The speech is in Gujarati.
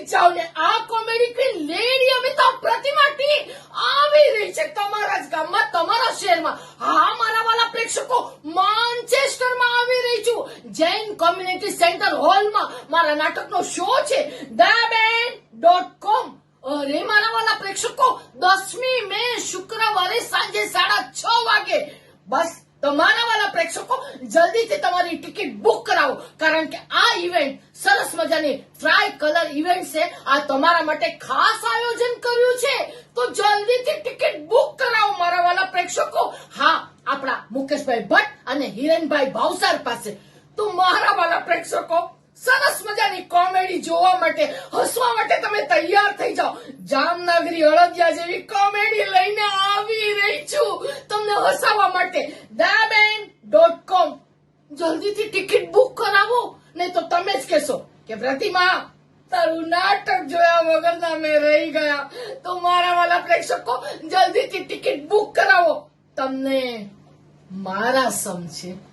જ જાઓ ને. આ કોમેડી ક્વીન લેડી અમિતાભ પ્રતિમા ટી આવી રહી છે તમારા જ ગામમાં, તમારા શહેરમાં. હા મારા વાલા પ્રેક્ષકો, માન્ચેસ્ટરમાં આવી રહી છું. જૈન કોમ્યુનિટી સેન્ટર હોલમાં મારા નાટકનો શો છે daben.com. અરે મારા વાલા પ્રેક્ષકો, 10મી મે શુક્રવારે સાંજે 6:30 વાગે. બસ તમારા વાલા પ્રેક્ષકો, જલ્દીથી તમારી ટિકિટ બુક કરાવો, કારણ કે આ ઇવેન્ટ સરસ મજાની ટ્રાય કલર ઇવેન્ટ છે. આ તમારા માટે ખાસ આયોજન કર્યું છે, તો જલ્દીથી ટિકિટ બુક કરાવો મારા વાલા પ્રેક્ષકો. હા, આપણા મુકેશભાઈ ભટ્ટ અને હિરેનભાઈ ભાવસાર પાસે. તો મારા વાલા પ્રેક્ષકો, સરસ મજાની કોમેડી જોવા માટે, હસવા માટે તમે તૈયાર થઈ જાઓ. જામનગરી અળદિયા જેવી કોમેડી લઈને આવી રહી છું તમને હસાવવા માટે. daben.com. જલ્દીથી ટિકિટ બુક કરાવો, નહીં તો તમે જ કહેશો કે પ્રતિમા, તારું નાટક જોયા વગરના મેં રહી ગયા. તો મારા વાલા પ્રેક્ષકો, જલ્દીથી ટિકિટ બુક કરાવો, તમને મારા સમ છે.